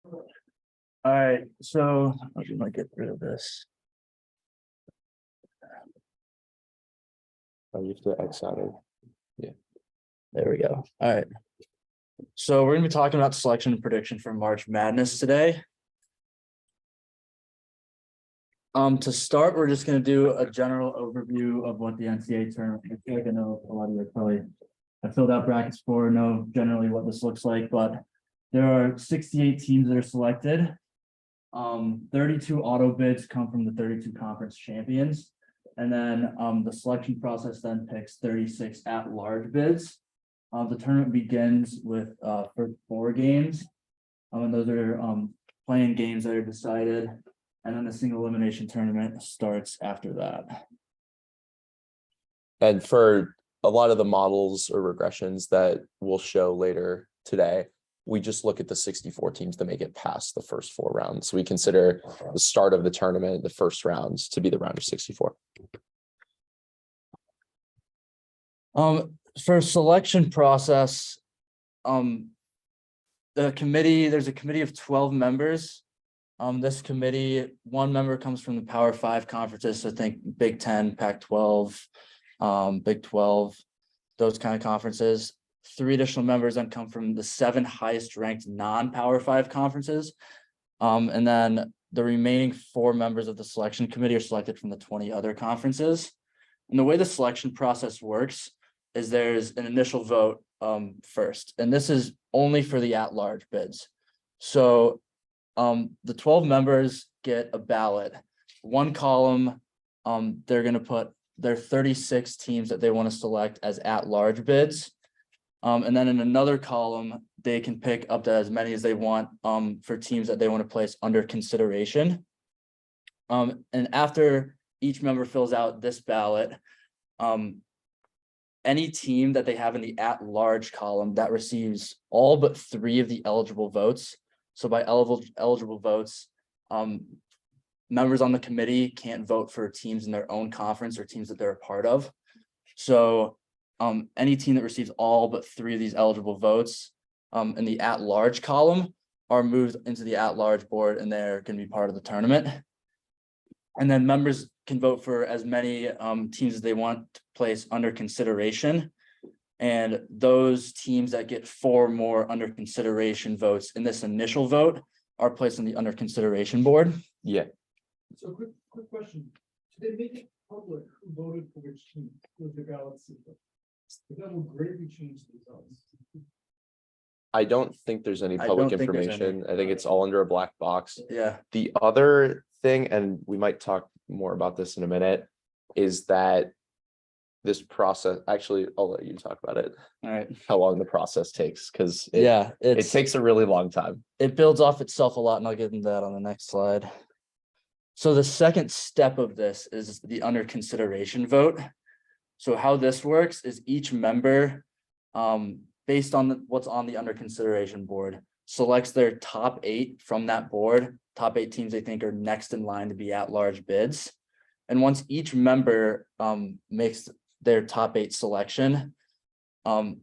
All right, so I'm gonna get rid of this. Oh, you have to X out it. There we go. All right. So we're gonna be talking about selection and prediction for March Madness today. To start, we're just gonna do a general overview of what the NCAA tournament. I feel like I know a lot of you probably have filled out brackets for, know generally what this looks like, but there are 68 teams that are selected. 32 auto bids come from the 32 conference champions. And then the selection process then picks 36 at-large bids. The tournament begins with for 4 games. And those are playing games that are decided. And then the single elimination tournament starts after that. And for a lot of the models or regressions that we'll show later today, we just look at the 64 teams that make it past the first 4 rounds. So we consider the start of the tournament, the first rounds, to be the round of 64. For selection process, there's a committee of 12 members. This committee, 1 member comes from the Power 5 conferences. So think Big 10, Pac-12, Big 12, those kind of conferences. 3 additional members then come from the 7 highest ranked non-Power 5 conferences. And then the remaining 4 members of the selection committee are selected from the 20 other conferences. And the way the selection process works is there's an initial vote first, and this is only for the at-large bids. So the 12 members get a ballot, 1 column. They're going to put their 36 teams that they want to select as at-large bids. And then in another column, they can pick up to as many as they want for teams that they want to place under consideration. And after each member fills out this ballot, any team that they have in the at-large column that receives all but 3 of the eligible votes. So by eligible votes, members on the committee can't vote for teams in their own conference or teams that they're a part of. So any team that receives all but 3 of these eligible votes in the at-large column are moved into the at-large board, and they're going to be part of the tournament. And then members can vote for as many teams as they want to place under consideration. And those teams that get 4 more under consideration votes in this initial vote are placed on the under consideration board. Yeah. So quick question. Did they make it public who voted for which team with the ballot system? That will greatly change the results. I don't think there's any I public don't think there's information. I think it's all under a black box. Yeah. The other thing, and we might talk more about this in a minute, is that this process, actually, I'll let you talk about it. All right. How long the process takes, because It takes a really long time. It builds off itself a lot, and I'll get into that on the next slide. So the second step of this is the under consideration vote. So how this works is each member, based on what's on the under consideration board, selects their top 8 from that board, top 8 teams they think are next in line to be at large bids. And once each member makes their top 8 selection, 12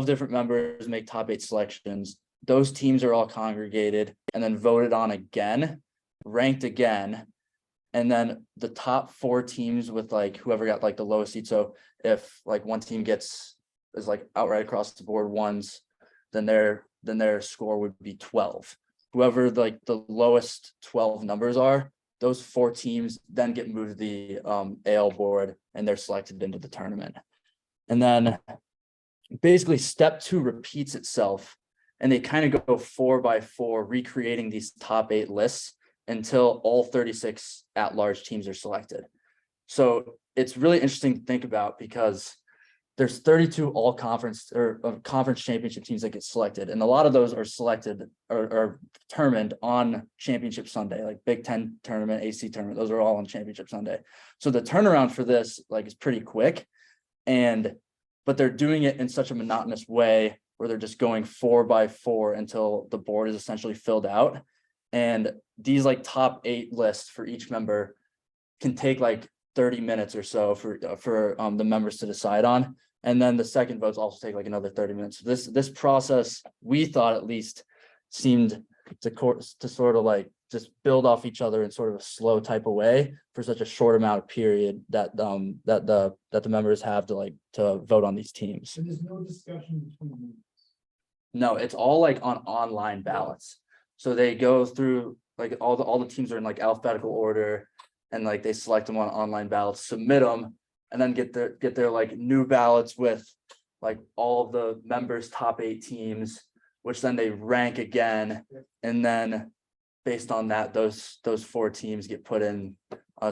different members make top 8 selections. Those teams are all congregated and then voted on again, ranked again. And then the top 4 teams with like whoever got like the lowest seed. So if like one team is like outright across the board ones, then their score would be 12. Whoever like the lowest 12 numbers are, those 4 teams then get moved to the AL board, and they're selected into the tournament. And then basically step 2 repeats itself, and they kind of go 4 by 4, recreating these top 8 lists until all 36 at-large teams are selected. So it's really interesting to think about, because there's 32 all conference or conference championship teams that get selected. And a lot of those are selected or determined on championship Sunday, like Big 10 tournament, AC tournament, those are all on championship Sunday. So the turnaround for this is pretty quick, but they're doing it in such a monotonous way where they're just going 4 by 4 until the board is essentially filled out. And these top 8 lists for each member can take 30 minutes or so for the members to decide on. And then the second votes also take like another 30 minutes. This process, we thought at least, seemed to sort of like just build off each other in sort of a slow type of way for such a short amount of period that the members have to vote on these teams. And there's no discussion between them. No, it's all like on online ballots. So they go through like all the teams are in like alphabetical order, and like they select them on online ballots, submit them, and then get their like new ballots with like all of the members' top 8 teams, which then they rank again, and then based on that, those 4 teams get put in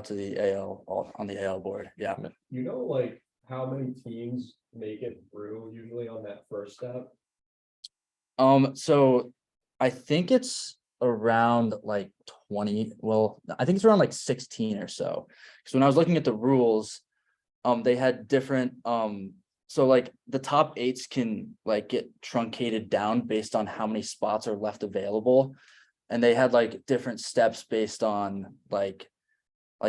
to the AL on the AL board. Yeah. You know, like how many teams make it through usually on that first step? So I think it's around like 20. Well, I think it's around like 16 or so. So when I was looking at the rules, they had different so like the top 8s can like get truncated down based on how many spots are left available. And they had like different steps based on like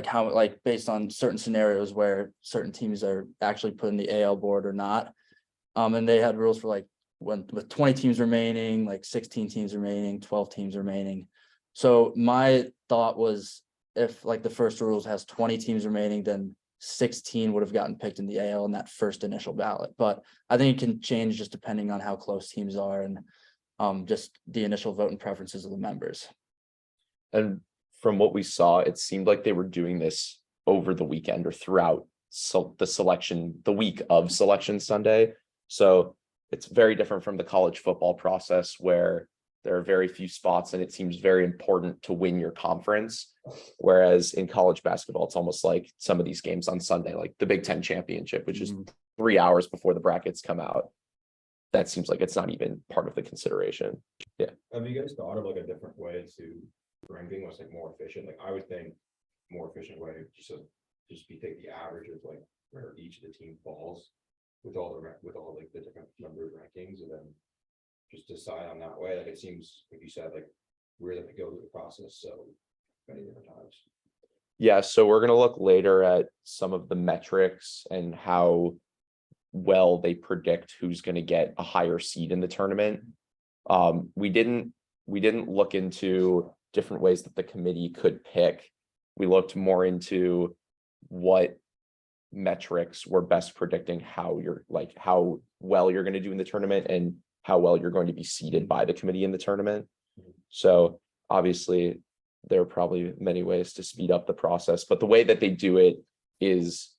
how like based on certain scenarios where certain teams are actually put in the AL board or not. And they had rules for like with 20 teams remaining, like 16 teams remaining, 12 teams remaining. So my thought was if like the first rules has 20 teams remaining, then 16 would have gotten picked in the AL in that first initial ballot. But I think it can change just depending on how close teams are and just the initial vote and preferences of the members. And from what we saw, it seemed like they were doing this over the weekend or throughout the week of Selection Sunday. So it's very different from the college football process where there are very few spots and it seems very important to win your conference. Whereas in college basketball, it's almost like some of these games on Sunday, like the Big Ten championship, which is 3 hours before the brackets come out. That seems like it's not even part of the consideration. Yeah. Have you guys thought of like a different way to ranking was like more efficient? Like I would think more efficient way just be take the average of like where each of the team falls with all like the different number of rankings and then just decide on that way. Like it seems like you said, like we're going to go through the process so many different times. Yeah, so we're going to look later at some of the metrics and how well they predict who's going to get a higher seed in the tournament. We didn't look into different ways that the committee could pick. We looked more into what metrics were best predicting how well you're going to do in the tournament and how well you're going to be seeded by the committee in the tournament. So obviously there are probably many ways to speed up the process, but the way that they do it is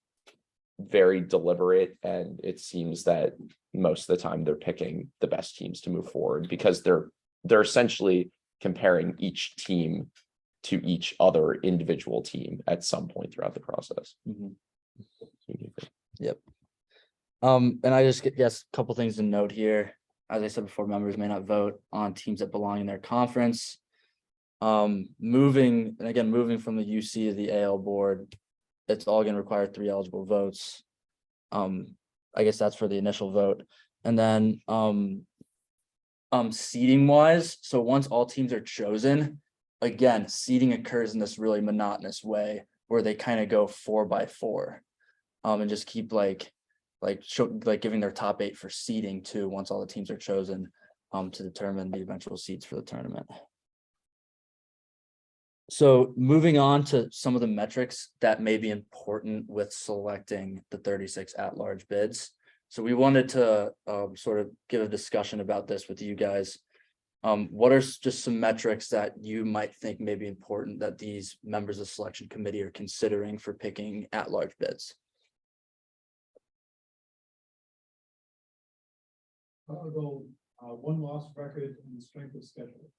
very deliberate, and it seems that most of the time they're picking the best teams to move forward because they're essentially comparing each team to each other individual team at some point throughout the process. Yep. And I just guess a couple things to note here. As I said before, members may not vote on teams that belong in their conference. Moving from the UC to the AL board, it's all going to require 3 eligible votes. I guess that's for the initial vote. And then seeding wise, so once all teams are chosen, again, seeding occurs in this really monotonous way where they kind of go 4 by 4 and just keep giving their top 8 for seeding too once all the teams are chosen to determine the eventual seeds for the tournament. So moving on to some of the metrics that may be important with selecting the 36 at-large bids. So we wanted to sort of give a discussion about this with you guys. What are just some metrics that you might think may be important that these members of the selection committee are considering for picking at-large bids? I'll go one loss record and the strength of schedule.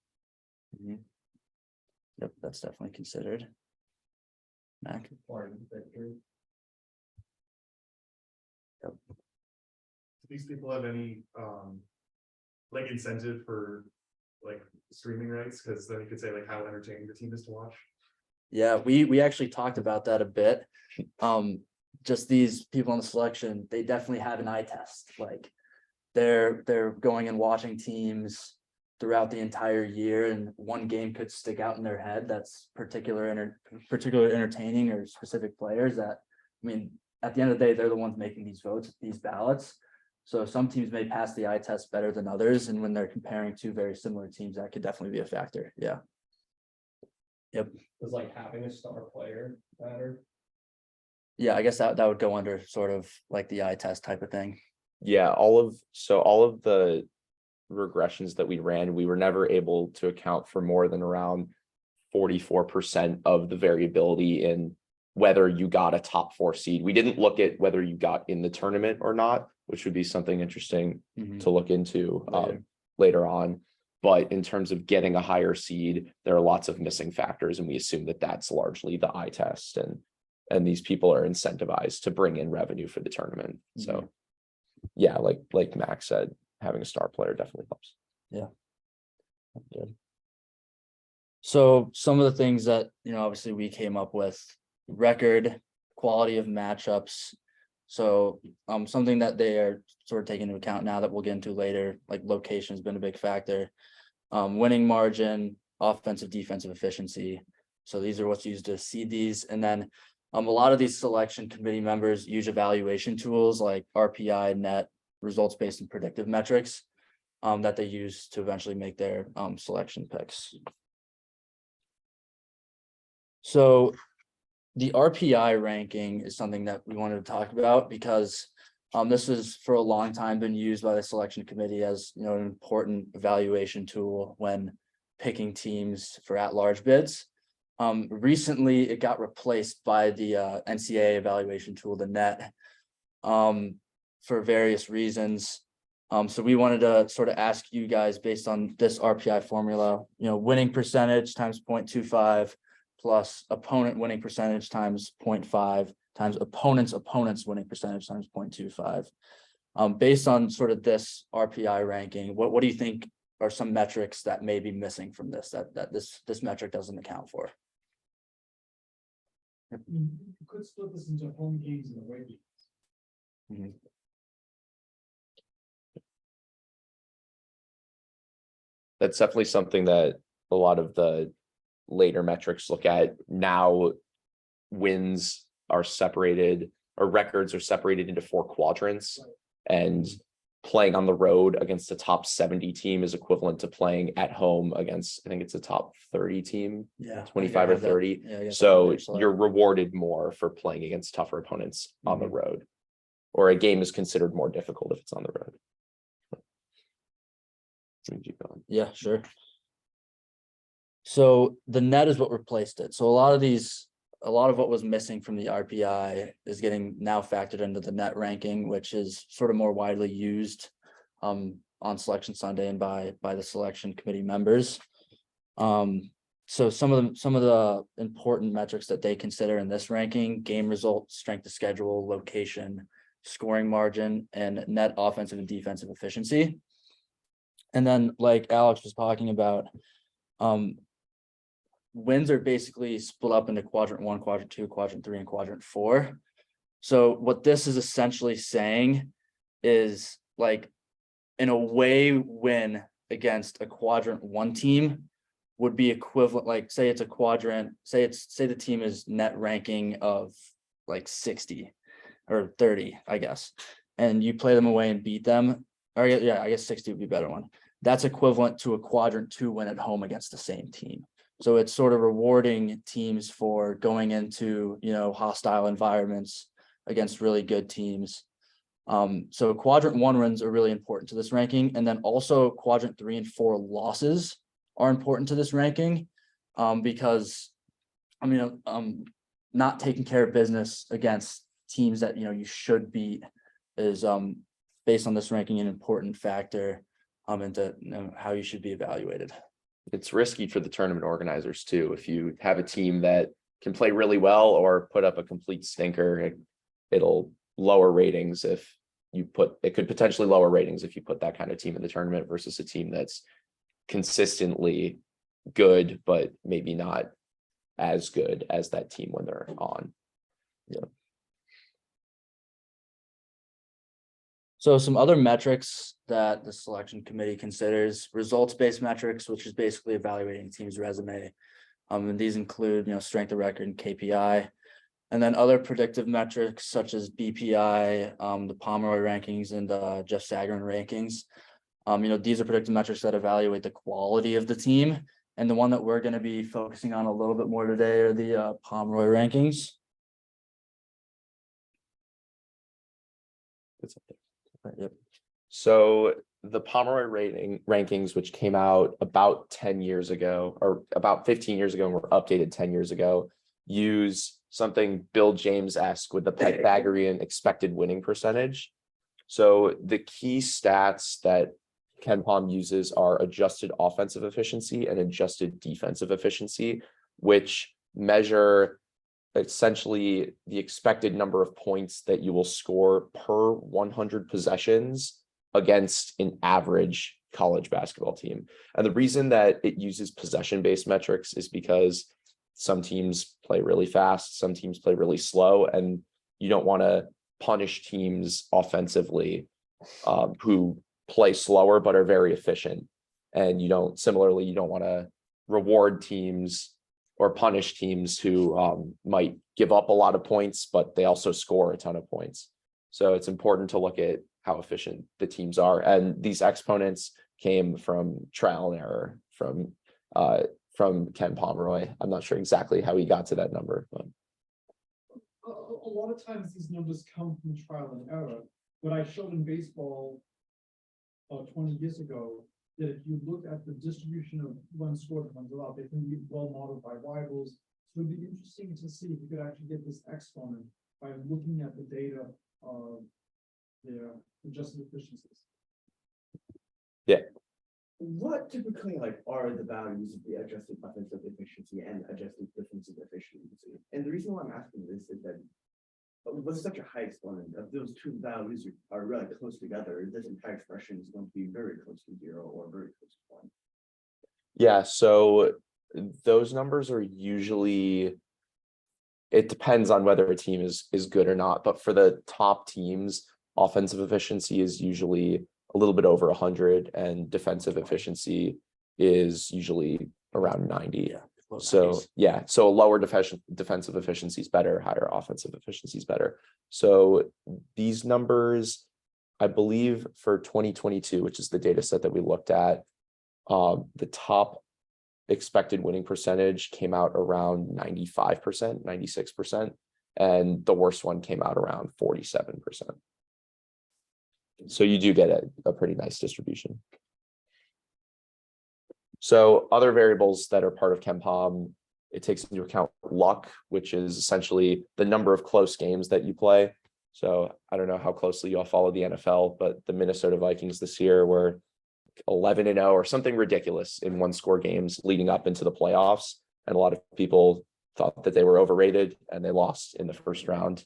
Yep, that's definitely considered. Mac. Do these people have any like incentive for like streaming rights? Because then you could say like how entertaining the team is to watch. Yeah, we actually talked about that a bit. Just these people in the selection, they definitely have an eye test. Like they're going and watching teams throughout the entire year, and one game could stick out in their head that's particularly entertaining or specific players that, I mean, at the end of the day, they're the ones making these votes, these ballots. So some teams may pass the eye test better than others, and when they're comparing two very similar teams, that could definitely be a factor. Yeah. Yep. Does like having a star player matter? Yeah, I guess that would go under sort of like the eye test type of thing. Yeah, all of the regressions that we ran, we were never able to account for more than around 44% of the variability in whether you got a top 4 seed. We didn't look at whether you got in the tournament or not, which would be something interesting to look into later on. But in terms of getting a higher seed, there are lots of missing factors, and we assume that that's largely the eye test, and these people are incentivized to bring in revenue for the tournament. So yeah, like Max said, having a star player definitely helps. Yeah. Good. So some of the things that, obviously we came up with: record, quality of matchups. So something that they are sort of taking into account now that we'll get into later, like location has been a big factor. Winning margin, offensive, defensive efficiency. So these are what's used to seed these. And then a lot of these selection committee members use evaluation tools like RPI, net, results-based and predictive metrics that they use to eventually make their selection picks. So the RPI ranking is something that we wanted to talk about because this has for a long time been used by the selection committee as an important evaluation tool when picking teams for at-large bids. Recently, it got replaced by the NCAA evaluation tool, the net, for various reasons. So we wanted to sort of ask you guys, based on this RPI formula, winning percentage times 0.25 plus opponent winning percentage times 0.5 times opponent's winning percentage times 0.25. Based on sort of this RPI ranking, what do you think are some metrics that may be missing from this that this metric doesn't account for? You could split this into home games and away games. That's definitely something that a lot of the later metrics look at. Now wins are separated, or records are separated into 4 quadrants, and playing on the road against a top 70 team is equivalent to playing at home against, I think it's a top 30 team, 25 or 30. So you're rewarded more for playing against tougher opponents on the road, or a game is considered more difficult if it's on the road. Yeah, sure. So the net is what replaced it. So a lot of what was missing from the RPI is getting now factored into the net ranking, which is sort of more widely used on Selection Sunday and by the selection committee members. So some of the important metrics that they consider in this ranking: game results, strength of schedule, location, scoring margin, and net offensive and defensive efficiency. And then, like Alex was talking about, wins are basically split up into quadrant 1, quadrant 2, quadrant 3, and quadrant 4. So what this is essentially saying is, like, an away win against a quadrant 1 team would be equivalent, like say it's a quadrant, say the team is net ranking of like 60 or 30, I guess, and you play them away and beat them, or yeah, I guess 60 would be a better one. That's equivalent to a quadrant 2 win at home against the same team. So it's sort of rewarding teams for going into, hostile environments against really good teams. So quadrant 1 wins are really important to this ranking. And then also quadrant 3 and 4 losses are important to this ranking, because, not taking care of business against teams that, you should beat is, based on this ranking, an important factor into how you should be evaluated. It's risky for the tournament organizers too. If you have a team that can play really well or put up a complete stinker, it'll lower ratings if you it could potentially lower ratings if you put that kind of team in the tournament versus a team that's consistently good, but maybe not as good as that team when they're on. Yeah. So some other metrics that the selection committee considers: results-based metrics, which is basically evaluating a team's resume. And these include, strength of record and KPI. And then other predictive metrics such as BPI, the Pomeroy rankings and Jeff Sagarin rankings. These are predictive metrics that evaluate the quality of the team. And the one that we're going to be focusing on a little bit more today are the Pomeroy rankings. Yep. So the Pomeroy rankings, which came out about 10 years ago, or about 15 years ago, and were updated 10 years ago, use something Bill James-esque with the Pythagorean expected winning percentage. So the key stats that KenPom uses are adjusted offensive efficiency and adjusted defensive efficiency, which measure essentially the expected number of points that you will score per 100 possessions against an average college basketball team. And the reason that it uses possession-based metrics is because some teams play really fast, some teams play really slow, and you don't want to punish teams offensively who play slower but are very efficient. And you don't want to reward teams or punish teams who might give up a lot of points, but they also score a ton of points. So it's important to look at how efficient the teams are. And these exponents came from trial and error from Ken Pomeroy. I'm not sure exactly how he got to that number, but A lot of times these numbers come from trial and error. What I showed in baseball 20 years ago, that if you look at the distribution of runs scored and runs allowed, they can be well modeled by rivals. So it'd be interesting to see if you could actually get this exponent by looking at the data of their adjusted efficiencies. What typically are the values of the adjusted offensive efficiency and adjusted defensive efficiency? And the reason why I'm asking this is that with such a high exponent of those two values are really close together, this entire expression is going to be very close to 0 or very close to 1. yeah, so those numbers are usually, it depends on whether a team is good or not, but for the top teams, offensive efficiency is usually a little bit over 100 and defensive efficiency is usually around 90. Yeah. So yeah, so a lower defensive efficiency is better, higher offensive efficiency is better. So these numbers, I believe for 2022, which is the data set that we looked at, the top expected winning percentage came out around 95%, 96%, and the worst one came out around 47%. So you do get a pretty nice distribution. So other variables that are part of KenPom, it takes into account luck, which is essentially the number of close games that you play. So I don't know how closely you all follow the NFL, but the Minnesota Vikings this year were 11-0 or something ridiculous in one-score games leading up into the playoffs. And a lot of people thought that they were overrated and they lost in the first round,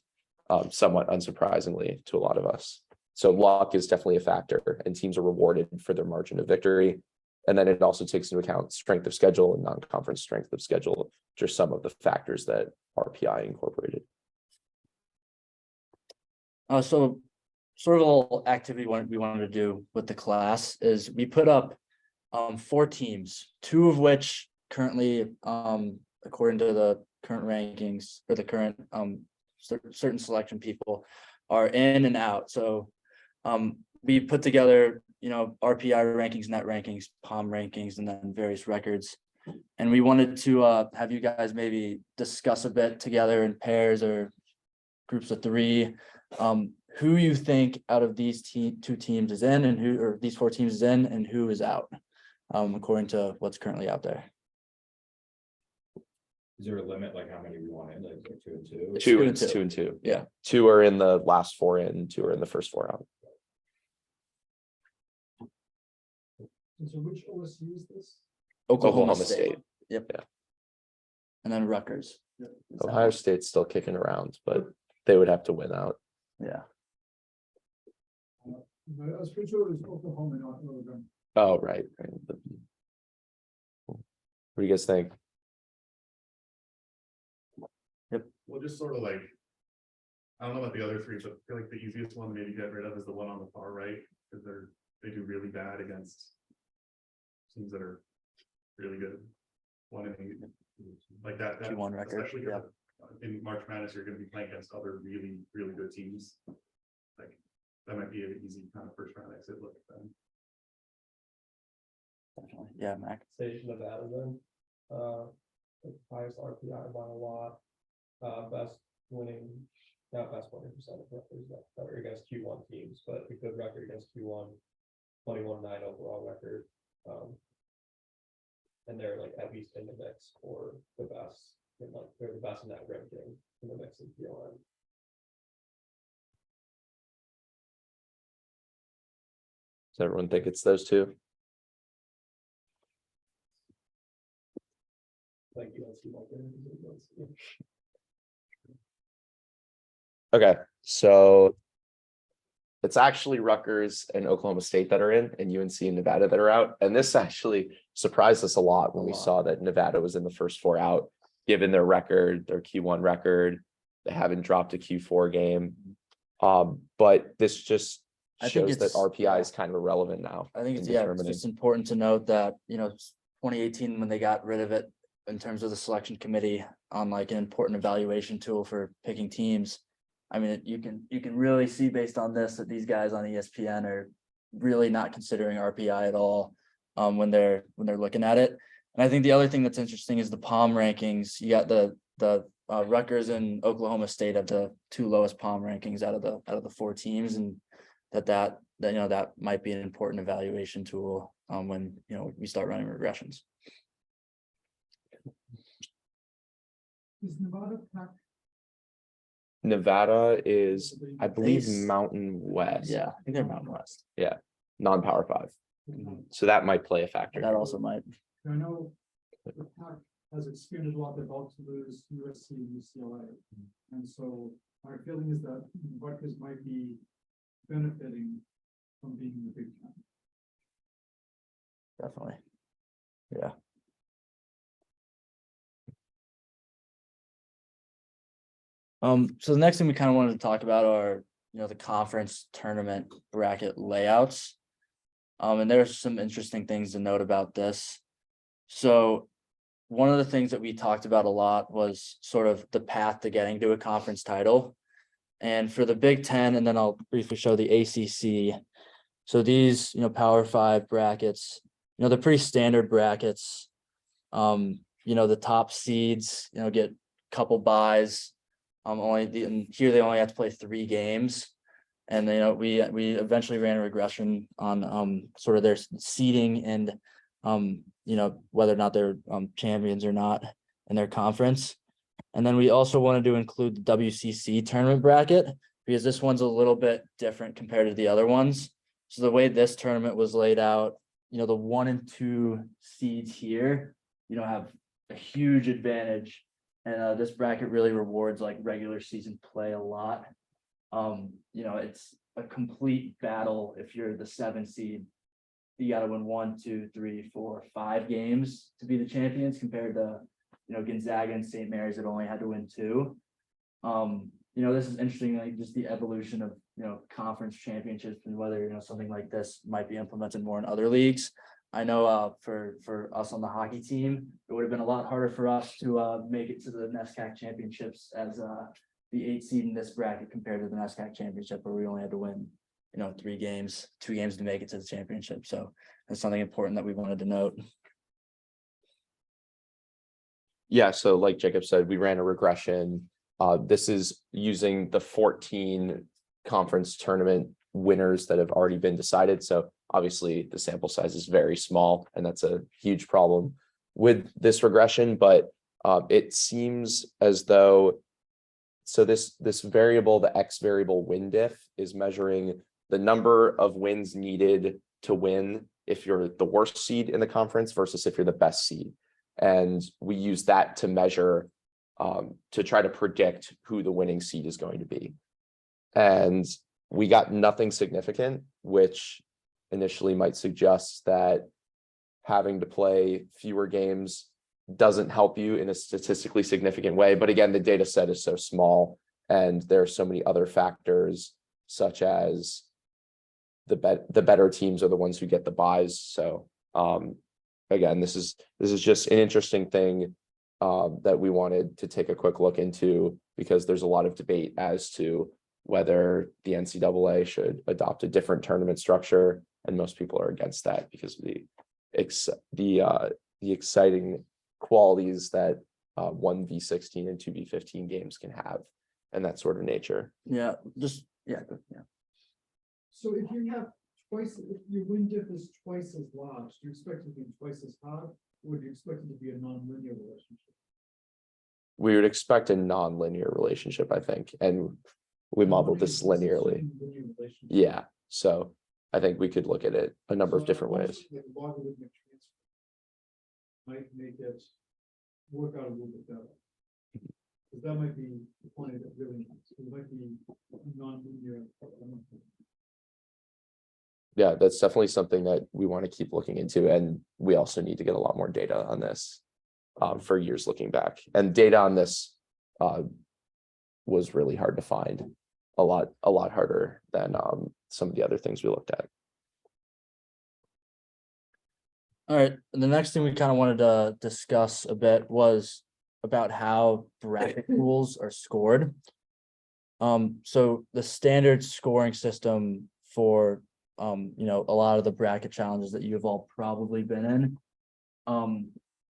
somewhat unsurprisingly to a lot of us. So luck is definitely a factor, and teams are rewarded for their margin of victory. And then it also takes into account strength of schedule and non-conference strength of schedule, which are some of the factors that RPI incorporated. So sort of a little activity we wanted to do with the class is we put up 4 teams, 2 of which currently, according to the current rankings or the current certain selection people, are in and out. So we put together, RPI rankings, net rankings, POM rankings, and then various records. And we wanted to have you guys maybe discuss a bit together in pairs or groups of 3, who you think out of these 2 teams is in and or these 4 teams is in and who is out, according to what's currently out there. Is there a limit, like how many we want in, like 2 and 2? It's 2 2 and 2. Yeah. 2 are in the last 4 in, 2 are in the first 4 out. And so which OSU is this? Oklahoma State. Yep. Yeah. And then Rutgers. Ohio State's still kicking around, but they would have to win out. Yeah. But I was pretty sure it was Oklahoma, not Notre Dame. Oh, right. What do you guys think? Well, just sort of like, I don't know about the other 3, but I feel like the easiest one to maybe get rid of is the one on the far right, because they do really bad against teams that are really good. 1-8, like that. 2-1 record, especially yeah. in March Madness, you're gonna be playing against other really, really good teams. Like, that might be an easy kind of first round exit look at them. Definitely. Yeah, Mac. Station Nevada then. Like highest RPI by a lot. Best winning, not best winning percentage records that are against Q1 teams, but a good record against Q1, 21-9 overall record. And they're like at least in the mix for the best, and like they're the best in that ranking in the mix in PLN. Does everyone think it's those two? Like you don't see like Okay, so it's actually Rutgers and Oklahoma State that are in, and UNC and Nevada that are out. And this actually surprised us a lot when we saw that Nevada was in the first four out, given their record, their Q1 record. They haven't dropped a Q4 game. But this just I think shows that it's- RPI is kind of irrelevant now. I think in it's, yeah, it's determining. just important to note that, 2018, when they got rid of it in terms of the selection committee on like an important evaluation tool for picking teams. I mean, you can really see based on this that these guys on ESPN are really not considering RPI at all when they're looking at it. And I think the other thing that's interesting is the POM rankings. You got the Rutgers and Oklahoma State have the two lowest POM rankings out of the four teams, and that might be an important evaluation tool when we start running regressions. Is Nevada Pac? Nevada is, I believe, They- Mountain West. Yeah, I think they're Mountain West. Non-Power 5. So that might play a factor. That also might. I know the Pac has expanded a lot. They're about to lose USC and UCLA. And so our feeling is that Rutgers might be benefiting from being in the Big Ten. Definitely. Yeah. So the next thing we kind of wanted to talk about are, the conference tournament bracket layouts. And there's some interesting things to note about this. So one of the things that we talked about a lot was sort of the path to getting to a conference title. And for the Big Ten, and then I'll briefly show the ACC. So these, Power 5 brackets, they're pretty standard brackets. The top seeds, get a couple buys. And here they only have to play 3 games. And we eventually ran a regression on sort of their seeding and whether or not they're champions or not in their conference. And then we also wanted to include the WCC tournament bracket because this one's a little bit different compared to the other ones. So the way this tournament was laid out, the 1 and 2 seeds here, have a huge advantage. And this bracket really rewards like regular season play a lot. It's a complete battle. If you're the 7 seed, you got to win 1, 2, 3, 4, 5 games to be the champions compared to, Gonzaga and St. Mary's that only had to win 2. This is interesting, like just the evolution of, conference championships and whether, something like this might be implemented more in other leagues. I know for us on the hockey team, it would have been a lot harder for us to make it to the NCAA championships as the 8 seed in this bracket compared to the NCAA championship where we only had to win, 3 games, 2 games to make it to the championship. So that's something important that we wanted to note. Yeah, so like Jacob said, we ran a regression. This is using the 14 conference tournament winners that have already been decided. So obviously the sample size is very small, and that's a huge problem with this regression. But it seems as though, so this variable, the X variable win diff, is measuring the number of wins needed to win if you're the worst seed in the conference versus if you're the best seed. And we use that to measure, to try to predict who the winning seed is going to be. And we got nothing significant, which initially might suggest that having to play fewer games doesn't help you in a statistically significant way. But again, the data set is so small, and there are so many other factors, such as the better teams are the ones who get the buys. So again, this is just an interesting thing that we wanted to take a quick look into, because there's a lot of debate as to whether the NCAA should adopt a different tournament structure, and most people are against that because of the exciting qualities that 1v16 and 2v15 games can have, and that sort of nature. Yeah, just, yeah, yeah. So if you have twice, if your win diff is twice as large, do you expect it to be twice as hard, or do you expect it to be a non-linear relationship? We would expect a non-linear relationship, I think, and we modeled this linearly. Linear relationship. Yeah, so I think we could look at it a number of So different ways. almost like logarithmic transfer might make it work out a little bit better. Because that might be the point of it really, it might be non-linear. Yeah, that's definitely something that we want to keep looking into, and we also need to get a lot more data on this for years looking back. And data on this was really hard to find, a lot harder than some of the other things we looked at. All right, the next thing we kind of wanted to discuss a bit was about how bracket pools are scored. So the standard scoring system for you know, a lot of the bracket challenges that you've all probably been in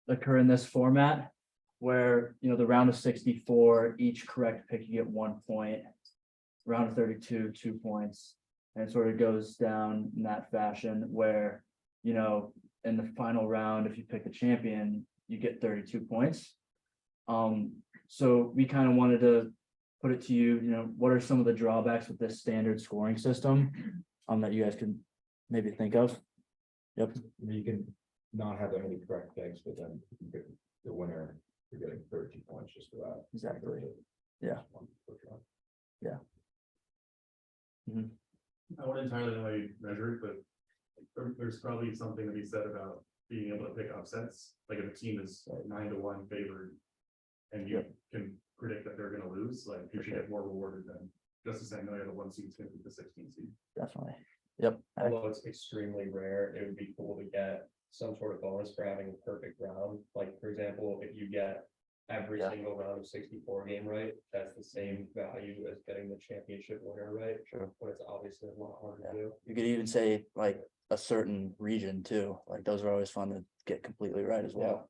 occur in this format, where, you know, the round of 64, each correct pick you get 1 point, round of 32, 2 points, and it sort of goes down in that fashion where, you know, in the final round, if you pick the champion, you get 32 points. So we kind of wanted to put it to you, you know, what are some of the drawbacks with this standard scoring system that you guys can maybe think of? Yep. You can not have that many correct picks, but then you pick the winner, you're getting 32 points just for that. Exactly. Yeah. Yeah. I wouldn't entirely know how you measure it, but there's probably something to be said about being able to pick upsets. Like if a team is 9-1 favored and you can predict that they're gonna lose, like you should get more rewarded than just the same way the 1 seed's gonna beat the 16 seed. Definitely. Yep. Although it's extremely rare, it would be cool to get some sort of bonus for having a perfect round. Like, for example, if you get every Yeah. single round of 64 game right, that's the same value as getting the championship winner right. Sure. But it's obviously a lot harder to do. You could even say like a certain region too, like those are always fun to get completely right as well.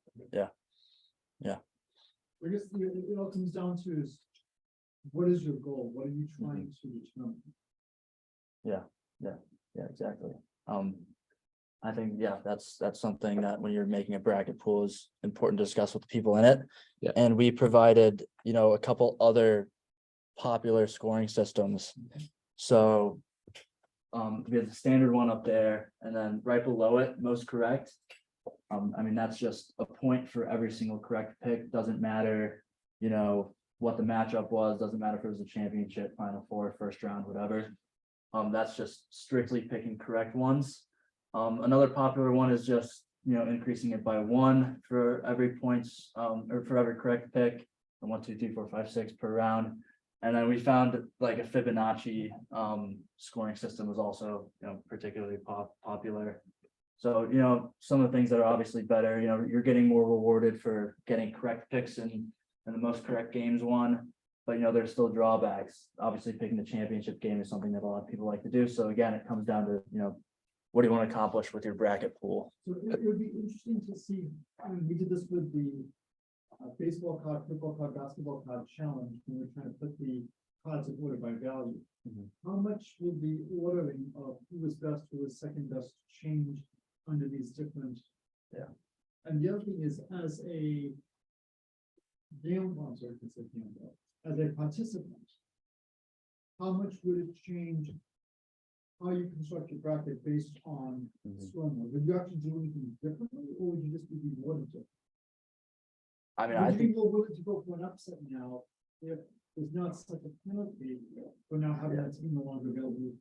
I guess it all comes down to is, what is your goal? What are you trying to determine? Yeah, exactly. I think, yeah, that's something that when you're making a bracket pool is important to discuss with the people in it. Yeah. And we provided, you know, a couple other popular scoring systems. So we have the standard one up there, and then right below it, most correct. I mean, that's just a point for every single correct pick. Doesn't matter, you know, what the matchup was, doesn't matter if it was a championship, Final Four, first round, whatever. That's just strictly picking correct ones. Another popular one is just, you know, increasing it by 1 for every points, or for every correct pick, and 1, 2, 3, 4, 5, 6 per round. And then we found like a Fibonacci scoring system was also, you know, particularly popular. So, you know, some of the things that are obviously better, you know, you're getting more rewarded for getting correct picks in the most correct games won. But, you know, there's still drawbacks. Obviously, picking the championship game is something that a lot of people like to do. So again, it comes down to, you know, what do you want to accomplish with your bracket pool? So it would be interesting to see, I mean, we did this with the baseball card, football card, basketball card challenge, when we're trying to put the cards in order by value. Mhm. How much will the ordering of who was best, who was second best change under these different? Yeah. And the other thing is, as a as a participant, how much would it change how you construct your bracket based on scoring? Would you actually do anything differently, or would you just be rewarded differently? I mean, I Would you think, be more willing to go for an upset now if there's not such a penalty for now having that team no longer available?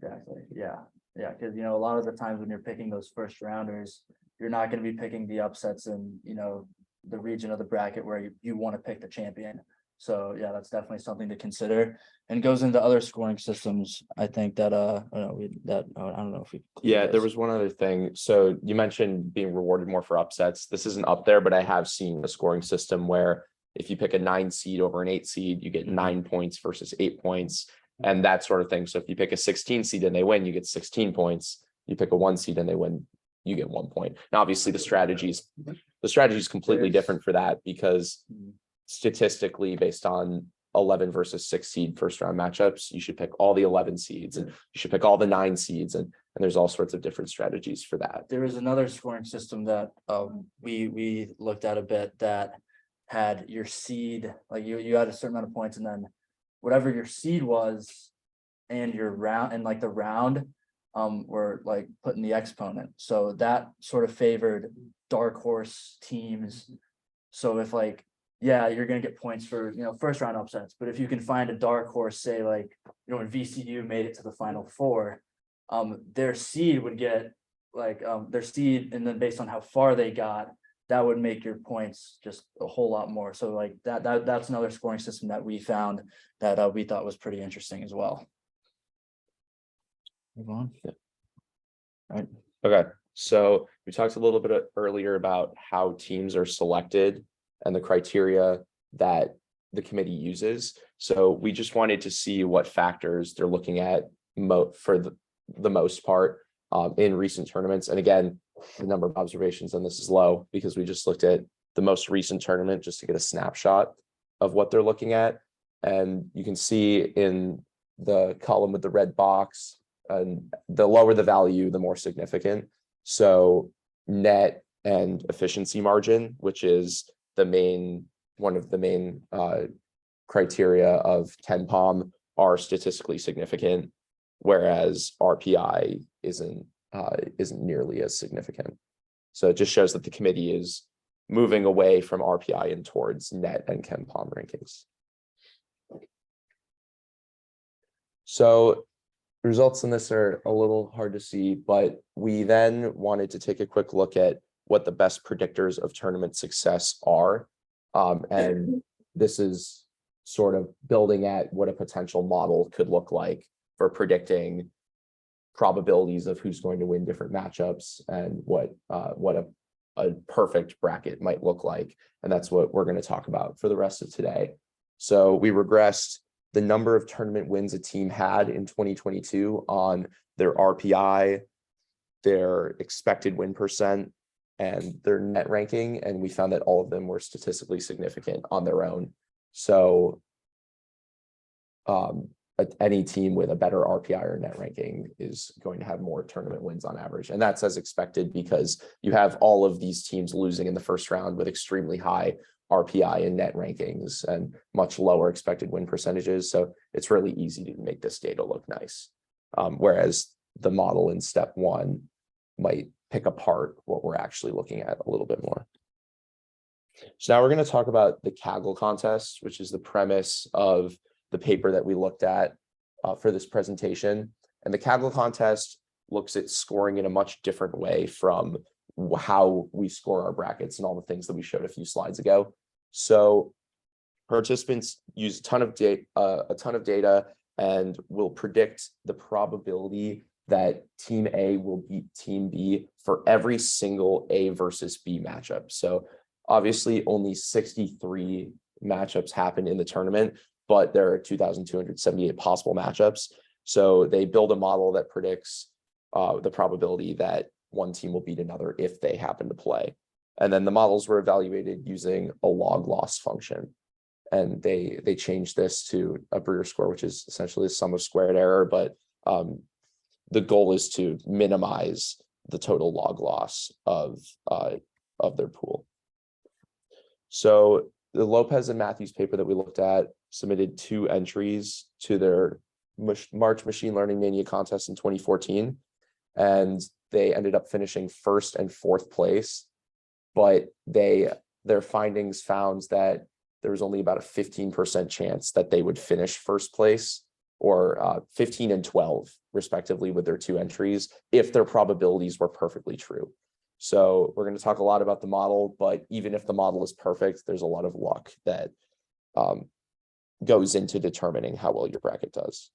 exactly, yeah, because, you know, a lot of the times when you're picking those first rounders, you're not going to be picking the upsets in, you know, the region of the bracket where you want to pick the champion. So yeah, that's definitely something to consider and goes into other scoring systems. I think that, I don't know if we. Yeah, there was one other thing. So you mentioned being rewarded more for upsets. This isn't up there, but I have seen a scoring system where if you pick a 9 seed over an 8 seed, you get 9 points versus 8 points and that sort of thing. So if you pick a 16 seed and they win, you get 16 points. You pick a 1 seed and they win, you get 1 point. Now, obviously the strategy is completely different for that because statistically based on 11 versus 6 seed first round matchups, you should pick all the 11 seeds and you should pick all the 9 seeds and there's all sorts of different strategies for that. There was another scoring system that we looked at a bit that had your seed, like you had a certain amount of points, and then whatever your seed was and your round and like the round were like put in the exponent. So that sort of favored dark horse teams. So if like, yeah, you're gonna get points for, you know, first round upsets, but if you can find a dark horse, say like, you know, when VCU made it to the Final Four, their seed would get like their seed, and then based on how far they got, that would make your points just a whole lot more. So like that's another scoring system that we found that we thought was pretty interesting as well. Move on. Yeah. All right. Okay, so we talked a little bit earlier about how teams are selected and the criteria that the committee uses. So we just wanted to see what factors they're looking at for the most part in recent tournaments. And again, the number of observations on this is low because we just looked at the most recent tournament just to get a snapshot of what they're looking at. And you can see in the column with the red box, and the lower the value, the more significant. So net and efficiency margin, which is one of the main criteria of 10 POM, are statistically significant, whereas RPI isn't nearly as significant. So it just shows that the committee is moving away from RPI and towards net and Chem POM rankings. So results in this are a little hard to see, but we then wanted to take a quick look at what the best predictors of tournament success are. And this is sort of building at what a potential model could look like for predicting probabilities of who's going to win different matchups and what a perfect bracket might look like. And that's what we're going to talk about for the rest of today. So we regressed the number of tournament wins a team had in 2022 on their RPI, their expected win percent, and their net ranking. And we found that all of them were statistically significant on their own. So any team with a better RPI or net ranking is going to have more tournament wins on average. And that's as expected because you have all of these teams losing in the first round with extremely high RPI and net rankings and much lower expected win percentages. So it's really easy to make this data look nice. Whereas the model in step 1 might pick apart what we're actually looking at a little bit more. So now we're going to talk about the Kaggle contest, which is the premise of the paper that we looked at for this presentation. And the Kaggle contest looks at scoring in a much different way from how we score our brackets and all the things that we showed a few slides ago. So participants use a ton of data and will predict the probability that team A will beat team B for every single A versus B matchup. So obviously only 63 matchups happen in the tournament, but there are 2,278 possible matchups. So they build a model that predicts the probability that one team will beat another if they happen to play. And then the models were evaluated using a log loss function. And they changed this to a Brewer score, which is essentially the sum of squared error, but the goal is to minimize the total log loss of their pool. So the Lopez and Matthews paper that we looked at submitted 2 entries to their March Machine Learning Mania contest in 2014. And they ended up finishing 1st and 4th place, but their findings found that there was only about a 15% chance that they would finish 1st place, or 15 and 12 respectively with their 2 entries if their probabilities were perfectly true. So we're going to talk a lot about the model, but even if the model is perfect, there's a lot of luck that goes into determining how well your bracket does.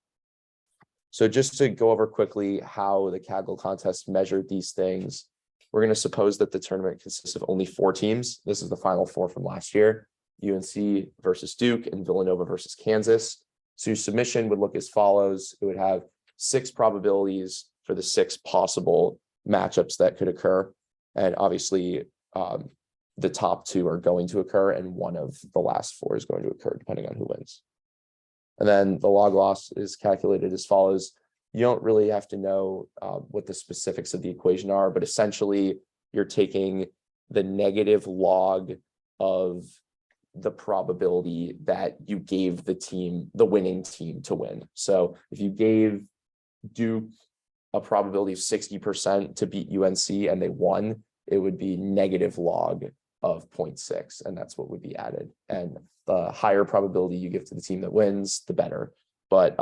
So just to go over quickly how the Kaggle contest measured these things, we're going to suppose that the tournament consists of only 4 teams. This is the final 4 from last year: UNC versus Duke and Villanova versus Kansas. So your submission would look as follows. It would have 6 probabilities for the 6 possible matchups that could occur. And obviously, the top 2 are going to occur, and one of the last 4 is going to occur, depending on who wins. And then the log loss is calculated as follows. You don't really have to know what the specifics of the equation are, but essentially you're taking the negative log of the probability that you gave the winning team to win. So if you gave Duke a probability of 60% to beat UNC and they won, it would be negative log of 0.6, and that's what would be added. And the higher probability you give to the team that wins, the better. But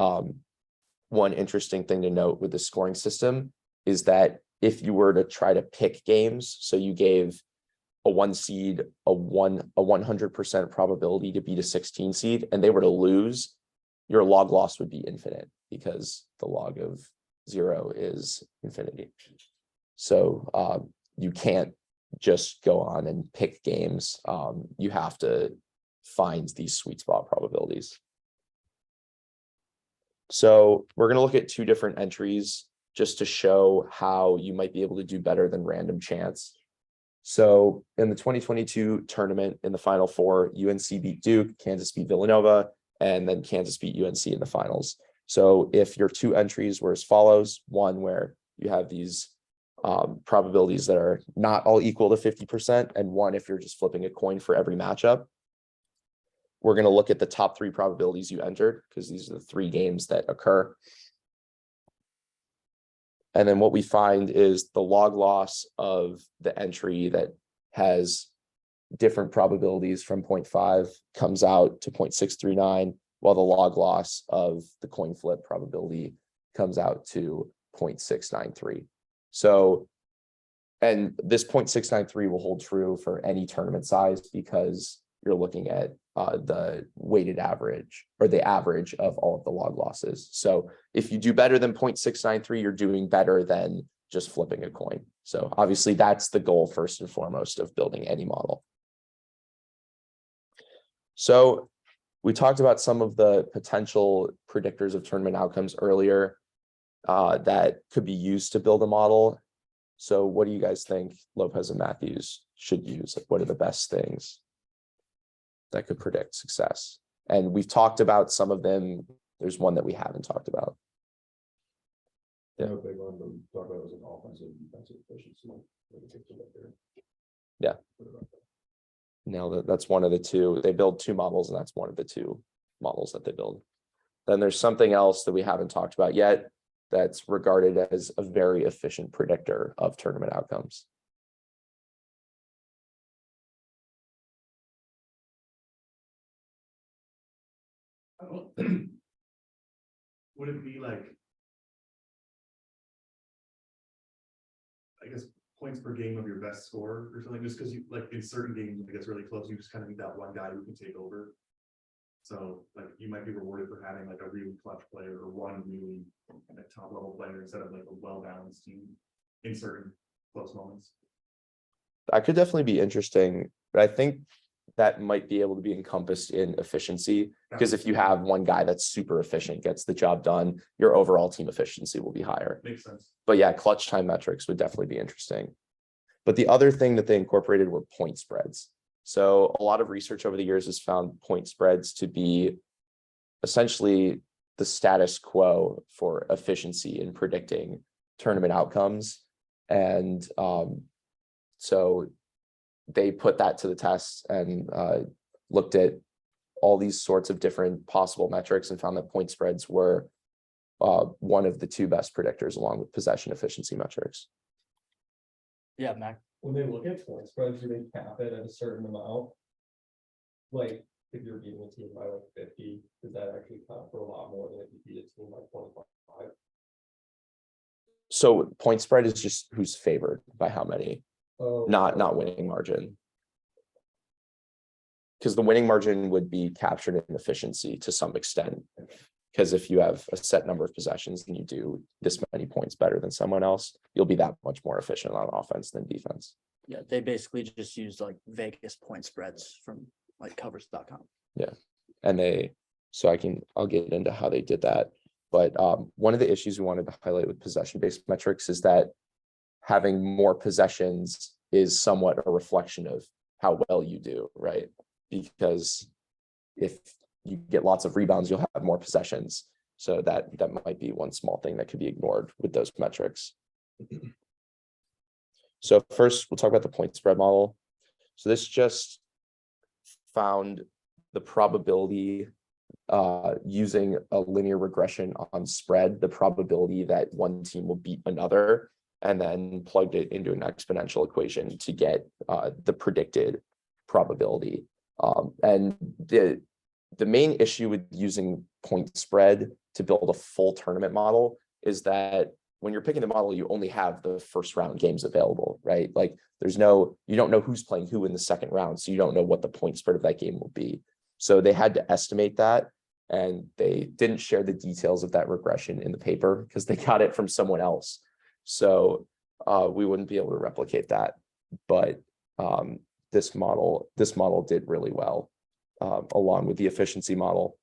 one interesting thing to note with the scoring system is that if you were to try to pick games, so you gave a 1 seed a 100% probability to beat a 16 seed, and they were to lose, your log loss would be infinite, because the log of 0 is infinity. So you can't just go on and pick games. You have to find these sweet spot probabilities. So we're going to look at 2 different entries just to show how you might be able to do better than random chance. So in the 2022 tournament, in the Final Four, UNC beat Duke, Kansas beat Villanova, and then Kansas beat UNC in the finals. So if your 2 entries were as follows: one where you have these probabilities that are not all equal to 50%, and one if you're just flipping a coin for every matchup. We're going to look at the top 3 probabilities you entered, because these are the 3 games that occur. And then what we find is the log loss of the entry that has different probabilities from 0.5 comes out to 0.639, while the log loss of the coin flip probability comes out to 0.693. So, and this 0.693 will hold true for any tournament size, because you're looking at the weighted average, or the average of all of the log losses. So if you do better than 0.693, you're doing better than just flipping a coin. So obviously that's the goal first and foremost of building any model. So we talked about some of the potential predictors of tournament outcomes earlier that could be used to build a model. So what do you guys think Lopez and Matthews should use? Like, what are the best things that could predict success? And we've talked about some of them. There's one that we haven't talked about. Yeah, no big one, but we talked about it was an offensive defensive efficiency. Yeah. Now that's one of the 2. They build 2 models, and that's one of the 2 models that they build. Then there's something else that we haven't talked about yet that's regarded as a very efficient predictor of tournament outcomes. Would it be like, I guess, points per game of your best scorer or something? Just because you, like, in certain games, it gets really close, you just kind of need that one guy who can take over. So like you might be rewarded for having like a really clutch player, or one really top level player, instead of like a well-balanced team in certain close moments. That could definitely be interesting, but I think that might be able to be encompassed in efficiency, because if you have one guy that's super efficient, gets the job done, your overall team efficiency will be higher. Makes sense. But yeah, clutch time metrics would definitely be interesting. But the other thing that they incorporated were point spreads. So a lot of research over the years has found point spreads to be essentially the status quo for efficiency in predicting tournament outcomes. And so they put that to the test and looked at all these sorts of different possible metrics and found that point spreads were one of the 2 best predictors, along with possession efficiency metrics. Yeah, Mac. When they look at point spreads, do they cap it at a certain amount? Like, if you're beating a team by like 50, does that actually count for a lot more than if you beat a team by 25? So point spread is just who's favored by how many, Oh, not winning margin. because the winning margin would be captured in efficiency to some extent. Because if you have a set number of possessions and you do this many points better than someone else, you'll be that much more efficient on offense than defense. Yeah, they basically just use like Vegas point spreads from like covers.com. And I'll get into how they did that. But one of the issues we wanted to highlight with possession-based metrics is that having more possessions is somewhat a reflection of how well you do, right? Because if you get lots of rebounds, you'll have more possessions. So that might be one small thing that could be ignored with those metrics. So first, we'll talk about the point spread model. So this just found the probability using a linear regression on spread, the probability that one team will beat another, and then plugged it into an exponential equation to get the predicted probability. And the main issue with using point spread to build a full tournament model is that when you're picking the model, you only have the first round games available, right? Like you don't know who's playing who in the second round, so you don't know what the point spread of that game will be. So they had to estimate that, and they didn't share the details of that regression in the paper because they got it from someone else. So we wouldn't be able to replicate that. But this model did really well, along with the efficiency model.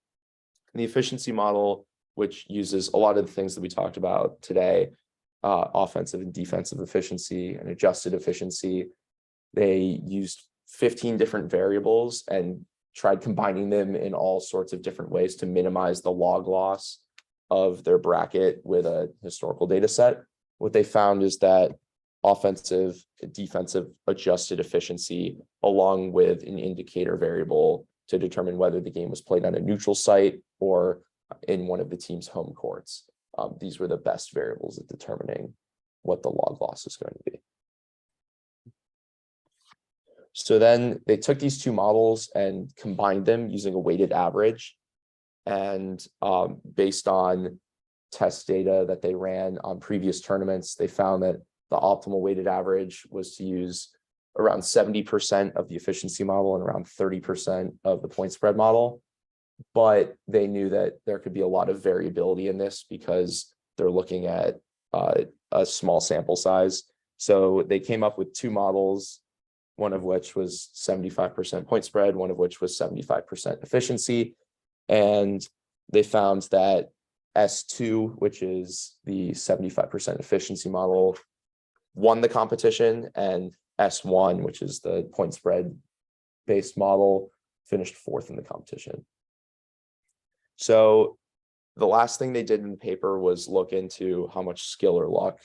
And the efficiency model, which uses a lot of the things that we talked about today, offensive and defensive efficiency and adjusted efficiency, they used 15 different variables and tried combining them in all sorts of different ways to minimize the log loss of their bracket with a historical data set. What they found is that offensive, defensive adjusted efficiency, along with an indicator variable to determine whether the game was played on a neutral site or in one of the team's home courts. These were the best variables at determining what the log loss is going to be. So then they took these two models and combined them using a weighted average. And based on test data that they ran on previous tournaments, they found that the optimal weighted average was to use around 70% of the efficiency model and around 30% of the point spread model. But they knew that there could be a lot of variability in this because they're looking at a small sample size. So they came up with two models, one of which was 75% point spread, one of which was 75% efficiency. And they found that S2, which is the 75% efficiency model, won the competition, and S1, which is the point spread based model, finished fourth in the competition. So the last thing they did in the paper was look into how much skill or luck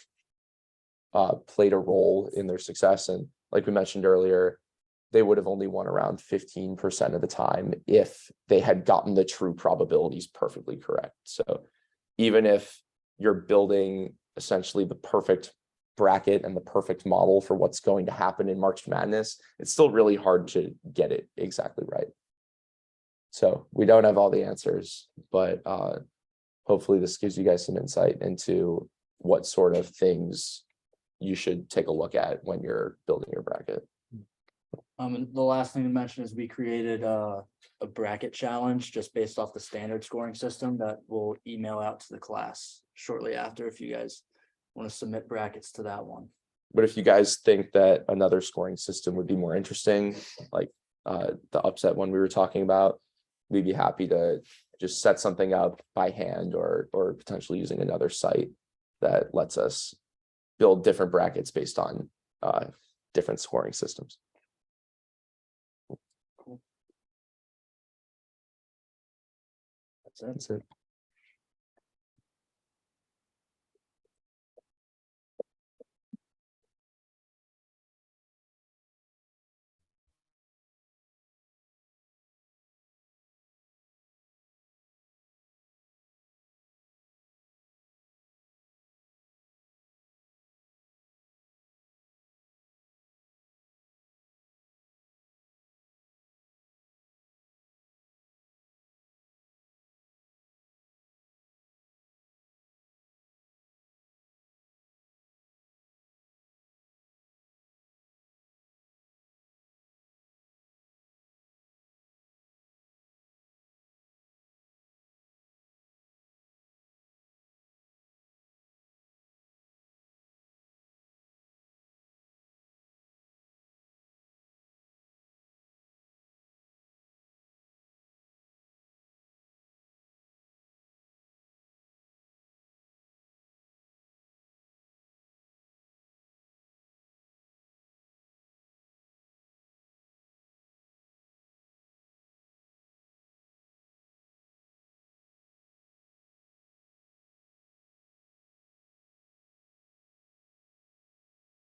played a role in their success. And like we mentioned earlier, they would have only won around 15% of the time if they had gotten the true probabilities perfectly correct. So even if you're building essentially the perfect bracket and the perfect model for what's going to happen in March Madness, it's still really hard to get it exactly right. So we don't have all the answers, but hopefully this gives you guys some insight into what sort of things you should take a look at when you're building your bracket. And the last thing to mention is we created a bracket challenge just based off the standard scoring system that we'll email out to the class shortly after if you guys want to submit brackets to that one. But if you guys think that another scoring system would be more interesting, like the upset one we were talking about, we'd be happy to just set something up by hand or potentially using another site that lets us build different brackets based on different scoring systems. Cool. That's it.